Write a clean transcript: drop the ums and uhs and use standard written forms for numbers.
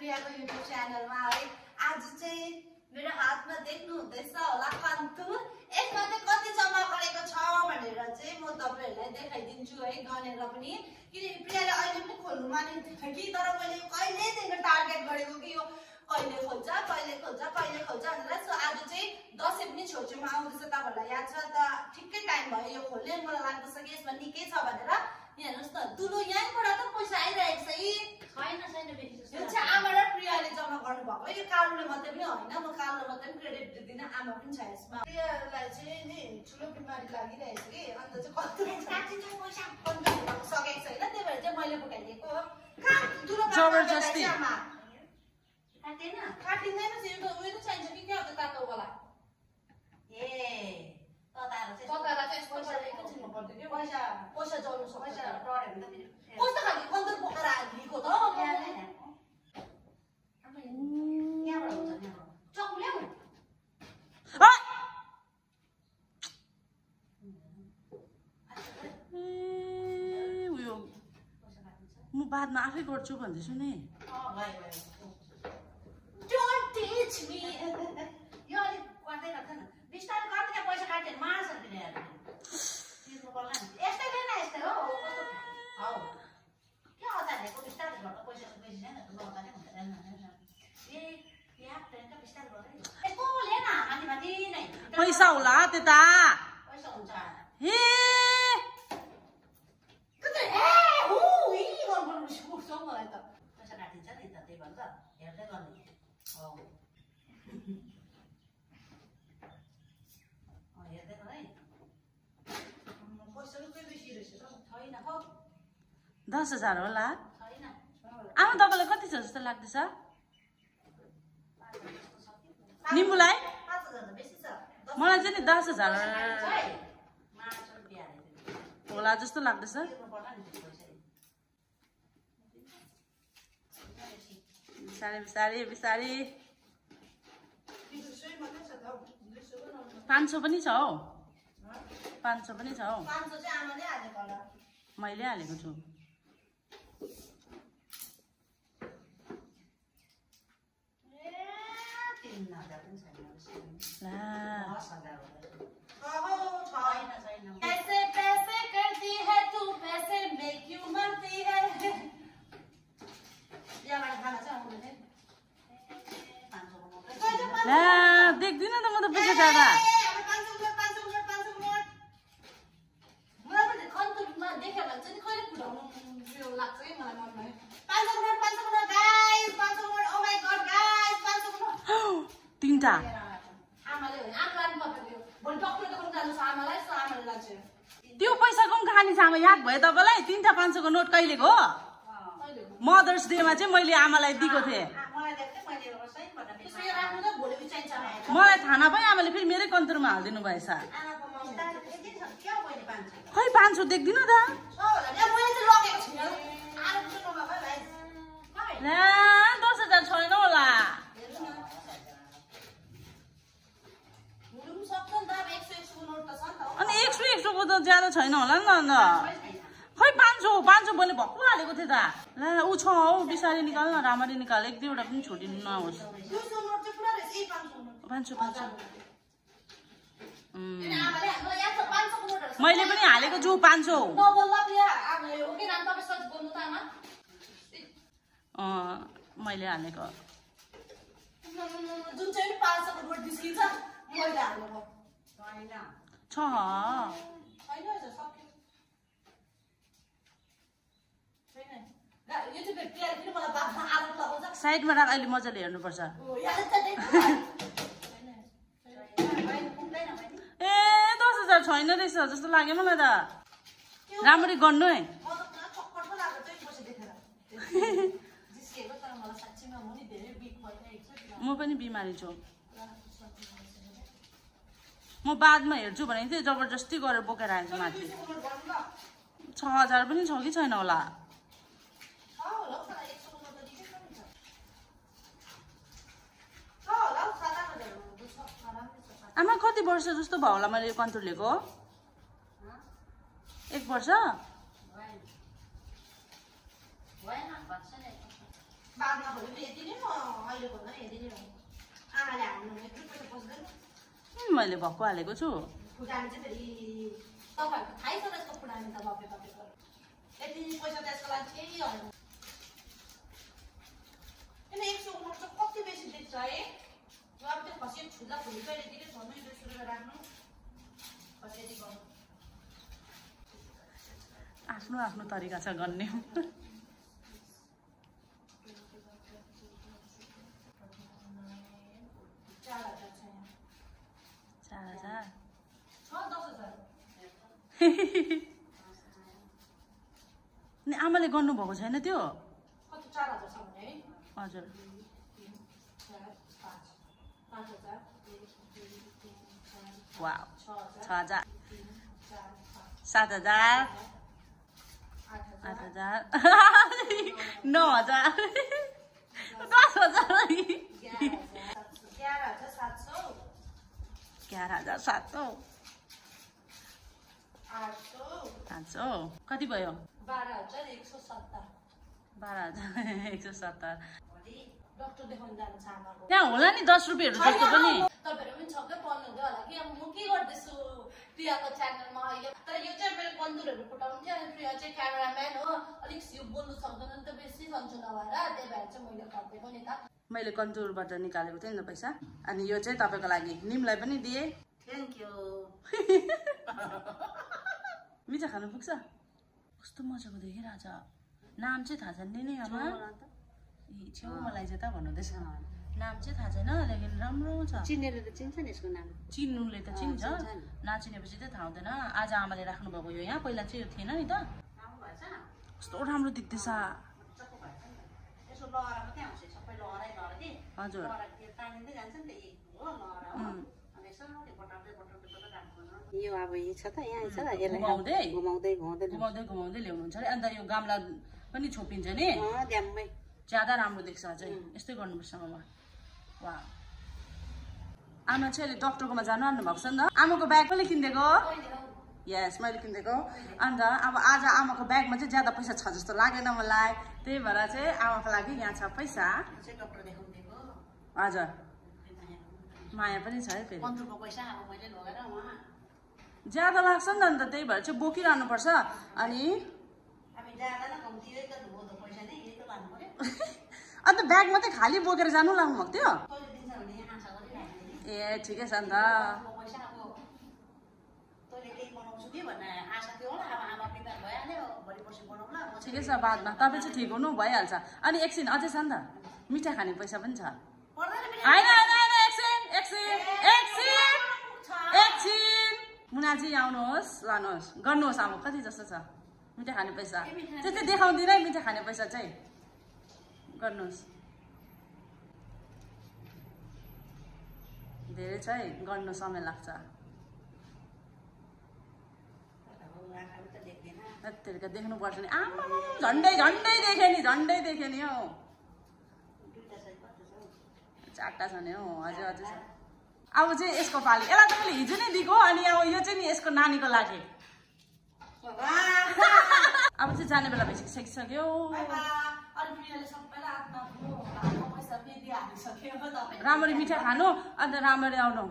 प्रियाको YouTube च्यानलमा है आज चाहिँ मेरो हातमा देख्नु हुँदैछ होला कन्तुर यसमा चाहिँ कति जम्मा गरेको छ भनेर चाहिँ म तपाईहरुलाई देखाइदिन्छु है गनेर पनि किनकि प्रियाले अहिले पनि खोल्नु मानिन्छ कि तर मैले कहिलेदेखि टार्गेट गरेको कि यो कहिले खोल्छ भनेर सो आज चाहिँ दशैं पनि छेउछेउमा आउँदैछ तपाईहरुलाई याद छ त ठिकै टाइम भयो यो खोल्ने मलाई लाग्दैछ कि यसमा निकै छ भनेर यहाँ हेर्नुस् न दुलो यहाँबाट त पैसा आइरहेको छ छैन यो चाहिँ आमा र प्रियाले जम्मा गर्नु भएको यो कालुले मात्रै पनि होइन म कालुले मात्रै पनि क्रेडिट दिदिनँ आमा पनि छ यसमा प्रियालाई चाहिँ नि ठुलो बिमारी लागिरहेछ कि अन्त चाहिँ कति पैसा सकेको छैन त्यही भएर चाहिँ मैले पठाइदिएको जबरजस्ती काटिँदैन यो त उयो त चाहिन्छ कि क्या हो तातो वाला ए तताएर चाहिँ पैसा एकैछिनमा पर्दैन कि पैसा जल्नु सक्छ पैसा टर्यो भने त कस्तो खालको कन्दर बोकेर हालिएको त यहाँबाट हुन्छ चक्कु ल्याऊ उयो म बादमा आफै गर्छु भन्दैछु नि Don't teach me. यो अलि गर्दै गर्छ न बिस्तारै गर्दै त्यहाँ पैसा काटेर मार्छ नि यार तिर्नु पर्ला नि यस्तै गर्न यस्तै हो हौ के हतारेको बिस्तारै गर्दा पैसा बेसी छैन त नहतारे हुँदैन ए यहाँ ट्रेनका बिस्तारै गर्दै यसको लेन माथि माथि नै पैसा होला त्यता पैसा हुन्छ हे कतै ए हु इ गर्नु सुर्छ मलाई त पैसा काटिन्छ नि त त्यही भन्छ हेर्दै गर्ने Oh. हेर्दै है 10,000 होला आमा तपाईलाई कति छ जस्तो लाग्दैछ निमुलाई 5,000 बेसी छ मलाई चाहिँ नि 10,000 होला जस्तो लाग्दैछ बिसारी 500 पनि छ हौ 500 पनि छ हौ 500 चाहिँ आमाले हालेको होला मैले हालेको छु ऐसे पैसे करती है तू पैसे में क्यों मरती है ला देख्दिन त म त पैसा ज्यादा तीनटा त्यो पैसाको पनि कहानी छ आमा याद भयो तपाईलाई 3टा 500 को नोट कहिलेको हो मदर्स डे मा चाहिँ मैले आमालाई दिएको थिएँ मलाई थाहा नपाए आमाले फेरि मेरै कन्तुरमा हालिदिनु भएछ खै 500 देख्दिन त ला 10,000 छैन होला अनि 100 को त ज्यादा छैन होला नि त अन्त खै 500 मैले भक्कु हालेको थिएँ त ला ऊ छ हौ बिसारी निकाल न राम्ररी निकाल एक दुईवटा पनि छुटिनु नहोस् 500 मैले पनि हालेको छु 500 मैले हालेको छ साइडमा राख अहिले मजाले हेर्नुपर्छ ए 10,000 छैन रहेछ जस्तो लाग्यो मलाई त राम्ररी गर्नु है म पनि बिमारी छु म बादमा हेर्छु भने चाहिँ जबरजस्ती गरेर बोकेर आएछ माथि 6,000 पनि छ कि छैन होला आमा कति वर्ष जस्तो भयो होला मैले कन्तुर लिएको 1 वर्ष बादमा भोलि त यति नै म अहिले भन्दा यति नै हो आमाले हाल्नु यत्रो पैसा पस्दैन मैले भक्कु हालेको छु फुटानी चाहिँ फेरि तपाईँहरूको थाहै छ त्यसको फुटानी त बपे बपेको यति पैसा त्यसको लागि केही होइन किन 100 को चाहिँ कति बेसी देख्छ है अब त्यो खसी ठुला फुली कहिले दिने छोड्नु 200 रुपियाँ राख्नु खसी यति गर्नु आफ्नो आफ्नो तरिका छ गर्ने 4,000 नि आमाले गर्नुभएको छैन त्यो कति 4,000 छ भने है हजुर 5 वाउ 6,000 7,000 8,000 9,000 10,000 11,700 800 कति भयो 12,170 डक्टर देखाउन जानु छ आमाको त्यहाँ होला नि 10 रुपियाँहरु जस्तो पनि तपाईहरु पनि छक्कै पर्नुहुँदै होला कि अब म के गर्दैछु प्रियाको च्यानलमा अहिले तर यो चाहिँ मेरो बन्दुरहरु फुटाउनु थियो अनि प्रिया चाहिँ क्यामेराम्यान हो अलिक यो बोल्नु सक्दैन नि त बेसी सन्चो नभएर त्यही भएर चाहिँ मैले गरिदिएको नि त मैले कन्टुरबाट निकालेको थिएँ नि त पैसा अनि यो चाहिँ तपाईको लागि निमलाई पनि दिए थ्यांक यू मिठा खानु पुग्छ कस्तो मजाको देखिरहेछ नाम चाहिँ थाहा छैन नि आमा छेउ मलाई चाहिँ त भन्नुहुँदैछ नाम चाहिँ थाहा छैन लेकिन राम्रो छ चिनेर त चिन्छ नि यसको नाम चिन्नुले त चिन्छ नचिनेपछि त थाहा हुँदैन आज आमाले राख्नु भएको यो यहाँ पहिला चाहिँ यो थिएन नि त कस्तो राम्रो देख्दैछ हजुर यो अब यही छ त यहाँ छ त घुमाउँदै घुमाउँदै घुमाउँदै घुमाउँदै घुमाउँदै ल्याउनुहुन्छ अरे अन्त यो गामला पनि छोपिन्छ नि ड्याममै ज्यादा राम्रो देख्छ अझै यस्तै गर्नुपर्छ आमा वा आमा चाहिँ अहिले डक्टरकोमा जानु आउनु भएको छ नि त आमाको ब्याग पनि किनिदिएको यस मैले किनिदिएको अन्त अब आज आमाको ब्यागमा चाहिँ ज्यादा पैसा छ जस्तो लागेन मलाई त्यही भएर चाहिँ आमाको लागि यहाँ छ पैसा हजुर माया पनि छ है फेरि ज्यादा लाग्छ नि त अन्त त्यही भएर चाहिँ बोकिरहनु पर्छ अनि अन्त ब्याग मात्रै खाली बोकेर जानु लाग्नु भएको थियो ए ठिकै छ नि त ठिकै छ बादमा तपाईँ चाहिँ ठिक हुनु भइहाल्छ अनि एकछिन अझै छ नि त मिठा खाने पैसा पनि छ होइन एकछिन मुनाजी आउनुहोस् लानुहोस् गर्नुहोस् अब कति जस्तो छ मिठा खाने पैसा त्यो चाहिँ देखाउँदिनँ है मिठा खाने पैसा चाहिँ गर्नुहोस् धेरै छ है गर्नु समय लाग्छ देख्नुपर्छ नि आमा झन्डै देखेँ नि हौ 4टा छ नि हौ अझै छ अब चाहिँ यसको पाली यसलाई त मैले हिजो नै दिएको अनि अब यो चाहिँ नि यसको नानीको लागि अब चाहिँ जाने बेला भइसकिसक्यो राम्ररी मिठा खानु अन्त राम्ररी आउनु